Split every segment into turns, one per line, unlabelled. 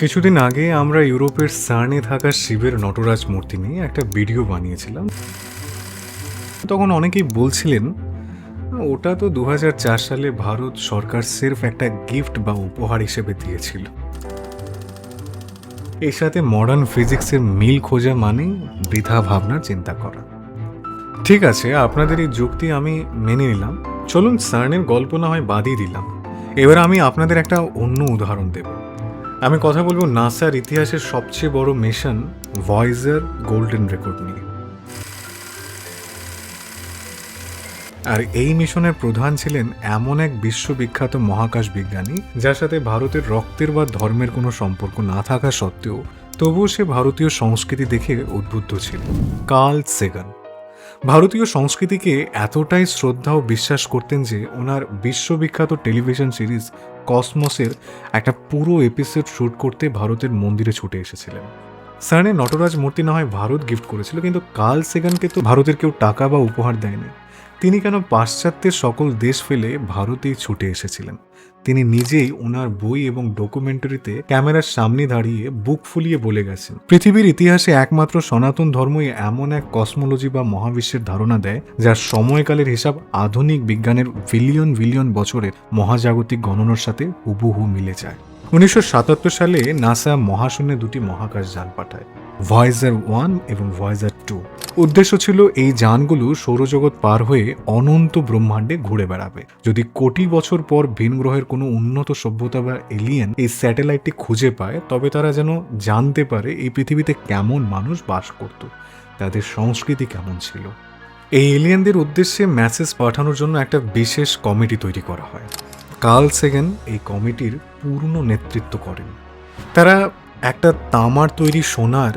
কিছুদিন আগে আমরা ইউরোপের সার্নে থাকা শিবের নটরাজ মূর্তি নিয়ে একটা ভিডিও বানিয়েছিলাম। তখন অনেকেই বলছিলেন ওটা তো 2004 সালে ভারত সরকার সির্ফ একটা গিফট বা উপহার হিসেবে দিয়েছিল। এর সাথে মডার্ন ফিজিক্সের মিল খোঁজা মানে বৃথা ভাবনার চিন্তা করা। ঠিক আছে, আপনাদের এই যুক্তি আমি মেনে নিলাম। চলুন সার্নের গল্প না হয় বাদই দিলাম। এবার আমি আপনাদের একটা অন্য উদাহরণ দেব। আমি কথা বলবো নাসার ইতিহাসের সবচেয়ে বড় মিশন ভয়েজার গোল্ডেন রেকর্ড নিয়ে। আর এই মিশনের প্রধান ছিলেন এমন এক বিশ্ববিখ্যাত মহাকাশ বিজ্ঞানী যার সাথে ভারতের রক্তের বা ধর্মের কোনো সম্পর্ক না থাকা সত্ত্বেও তবুও সে ভারতীয় সংস্কৃতি দেখে উদ্বুদ্ধ ছিল। কার্ল সেগান ভারতীয় সংস্কৃতিকে এতটাই শ্রদ্ধা ও বিশ্বাস করতেন যে ওনার বিশ্ববিখ্যাত টেলিভিশন সিরিজ কসমসের একটা পুরো এপিসোড শ্যুট করতে ভারতের মন্দিরে ছুটে এসেছিলেন। সার্নে নটরাজ মূর্তি না হয় ভারত গিফট করেছিল, কিন্তু কার্ল সেগানকে তো ভারতের কেউ টাকা বা উপহার দেয়নি। তিনি কেন পাশ্চাত্যের সকল দেশ ফেলে ভারতেই ছুটে এসেছিলেন? তিনি নিজেই ওনার বই এবং ডকুমেন্টারিতে ক্যামেরার সামনে দাঁড়িয়ে বুক ফুলিয়ে বলে গেছেন, পৃথিবীর ইতিহাসে একমাত্র সনাতন ধর্মই এমন এক কসমোলজি বা মহাবিশ্বের ধারণা দেয় যার সময়কালের হিসাব আধুনিক বিজ্ঞানের বিলিয়ন বিলিয়ন বছরের মহাজাগতিক গণনার সাথে হুবহু মিলে যায়। 1977 সালে নাসা মহাশূন্যে দুটি মহাকাশ যান পাঠায়, ভয়েজার 1 এবং ভয়েজার 2। উদ্দেশ্য ছিল এই যানগুলো সৌরজগৎ পার হয়ে অনন্ত ব্রহ্মাণ্ডে ঘুরে বেড়াবে। যদি কোটি বছর পর ভিন গ্রহের কোনো উন্নত সভ্যতা বা এলিয়েন এই স্যাটেলাইটটি খুঁজে পায়, তবে তারা যেন জানতে পারে এই পৃথিবীতে কেমন মানুষ বাস করত, তাদের সংস্কৃতি কেমন ছিল। এই এলিয়েনদের উদ্দেশ্যে মেসেজ পাঠানোর জন্য একটা বিশেষ কমিটি তৈরি করা হয়। কার্ল সেগান এই কমিটির পূর্ণ নেতৃত্ব করেন। তারা একটা তামার তৈরি সোনার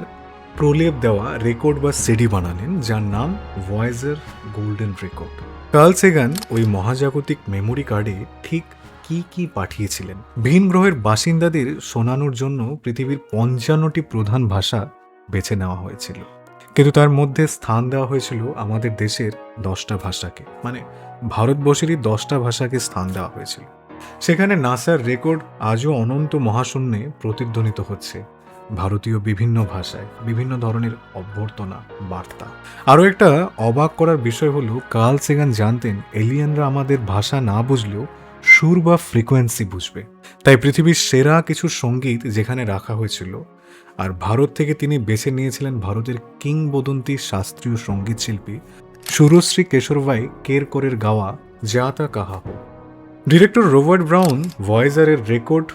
প্রলেপ দেওয়া রেকর্ড বা সিডি বানালেন যার নাম Voyager golden record. Carl Sagan ওই মহাজাগতিক মেমোরি কার্ডে ঠিক কি কি পাঠিয়েছিলেন? ভিন গ্রহের বাসিন্দাদের শোনানোর জন্য পৃথিবীর 55টি প্রধান ভাষা বেছে নেওয়া হয়েছিল, কিন্তু তার মধ্যে স্থান দেওয়া হয়েছিল আমাদের দেশের 10টা ভাষাকে, মানে ভারতবর্ষেরই 10টা ভাষাকে স্থান দেওয়া হয়েছিল। সেখানে নাসার রেকর্ড আজও অনন্ত মহাশূন্যে প্রতিধ্বনিত হচ্ছে ভারতীয় বিভিন্ন ভাষায়, বিভিন্ন ধরনের অভ্যর্থনা বার্তা। আরও একটা অবাক করার বিষয় হলো, কার্ল সেগান জানতেন এলিয়েনরা আমাদের ভাষা না বুঝলেও সুর বা ফ্রিকোয়েন্সি বুঝবে। তাই পৃথিবীর সেরা কিছু সঙ্গীত যেখানে রাখা হয়েছিল, আর ভারত থেকে তিনি বেছে নিয়েছিলেন ভারতের কিংবদন্তি শাস্ত্রীয় সঙ্গীত শিল্পী সুরশ্রী কেশরভাই কেরকরের গাওয়া জাতা কাহা হো। ডিরেক্টর রবার্ট ব্রাউন ভয়েজারের রেকর্ড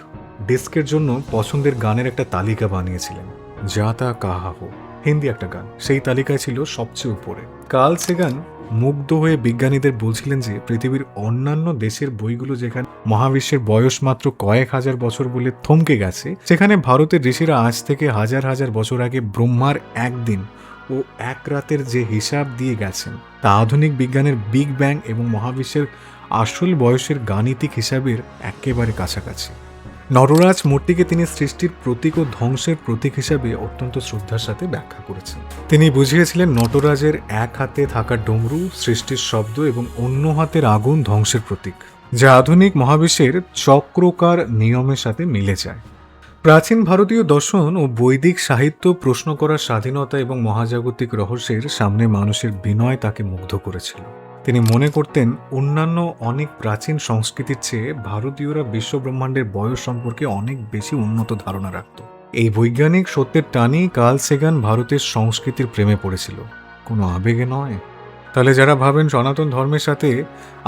ডিস্কের জন্য পছন্দের গানের একটা তালিকা বানিয়েছিলেন, জাতা কাহা হো, হিন্দি একটা গান। সেই তালিকায় ছিল সবচেয়ে উপরে। কার্ল সেগান মুগ্ধ হয়ে বিজ্ঞানীদের বলছিলেন যে পৃথিবীর অন্যান্য দেশের বইগুলো যেখানে মহাবিশ্বের বয়স মাত্র কয়েক হাজার বছর বলে থমকে গেছে, সেখানে ভারতের ঋষিরা আজ থেকে হাজার হাজার বছর আগে ব্রহ্মার একদিন ও এক রাতের যে হিসাব দিয়ে গেছেন তা আধুনিক বিজ্ঞানের বিগ ব্যাং এবং মহাবিশ্বের আসল বয়সের গাণিতিক হিসাবের একেবারে কাছাকাছি। নটরাজ মূর্তিকে তিনি সৃষ্টির প্রতীক ও ধ্বংসের প্রতীক হিসাবে অত্যন্ত শ্রদ্ধার সাথে ব্যাখ্যা করেছেন। তিনি বুঝিয়েছিলেন নটরাজের এক হাতে থাকা ডমরু সৃষ্টির শব্দ এবং অন্য হাতের আগুন ধ্বংসের প্রতীক, যা আধুনিক মহাবিশ্বের চক্রকার নিয়মের সাথে মিলে যায়। প্রাচীন ভারতীয় দর্শন ও বৈদিক সাহিত্য প্রশ্ন করার স্বাধীনতা এবং মহাজাগতিক রহস্যের সামনে মানুষের বিনয় তাকে মুগ্ধ করেছিল। তিনি মনে করতেন অন্যান্য অনেক প্রাচীন সংস্কৃতির চেয়ে ভারতীয়রা বিশ্বব্রহ্মাণ্ডের বয়স সম্পর্কে অনেক বেশি উন্নত ধারণা রাখত। এই বৈজ্ঞানিক সত্যের টানেই কার্ল সেগান ভারতের সংস্কৃতির প্রেমে পড়েছিল, কোনো আবেগে নয়। তাহলে যারা ভাবেন সনাতন ধর্মের সাথে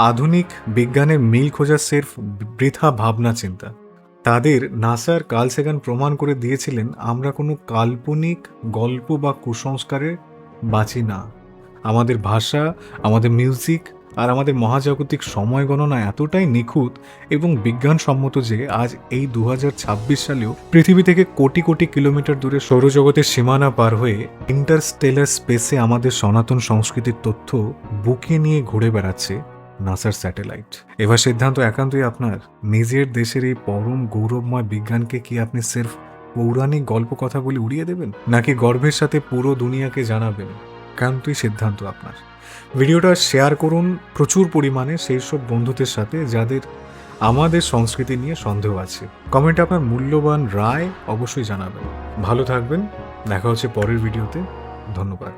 আধুনিক বিজ্ঞানের মিল খোঁজা সির্ফ বৃথা ভাবনা চিন্তা, তাদের নাসার কার্ল সেগান প্রমাণ করে দিয়েছিলেন আমরা কোনো কাল্পনিক গল্প বা কুসংস্কারে বাঁচি না। আমাদের ভাষা, আমাদের মিউজিক আর আমাদের মহাজাগতিক সময় গণনা এতটাই নিখুঁত এবং বিজ্ঞানসম্মত যে আজ এই 2026 সালেও পৃথিবী থেকে কোটি কোটি কিলোমিটার দূরে সৌরজগতের সীমানা পার হয়ে ইন্টারস্টেলার স্পেসে আমাদের সনাতন সংস্কৃতির তথ্য বুকে নিয়ে ঘুরে বেড়াচ্ছে নাসার স্যাটেলাইট। এবার সিদ্ধান্ত একান্তই আপনার। নিজের দেশের এই পরম গৌরবময় বিজ্ঞানকে কি আপনি সির্ফ পৌরাণিক গল্প কথা বলে উড়িয়ে দেবেন, নাকি গর্বের সাথে পুরো দুনিয়াকে জানাবেন? একান্তই সিদ্ধান্ত আপনার। ভিডিওটা শেয়ার করুন প্রচুর পরিমাণে সেই সব বন্ধুদের সাথে যাদের আমাদের সংস্কৃতি নিয়ে সন্দেহ আছে? কমেন্টে আপনার মূল্যবান রায় অবশ্যই জানাবেন। ভালো থাকবেন, দেখা হচ্ছে পরের ভিডিওতে। ধন্যবাদ।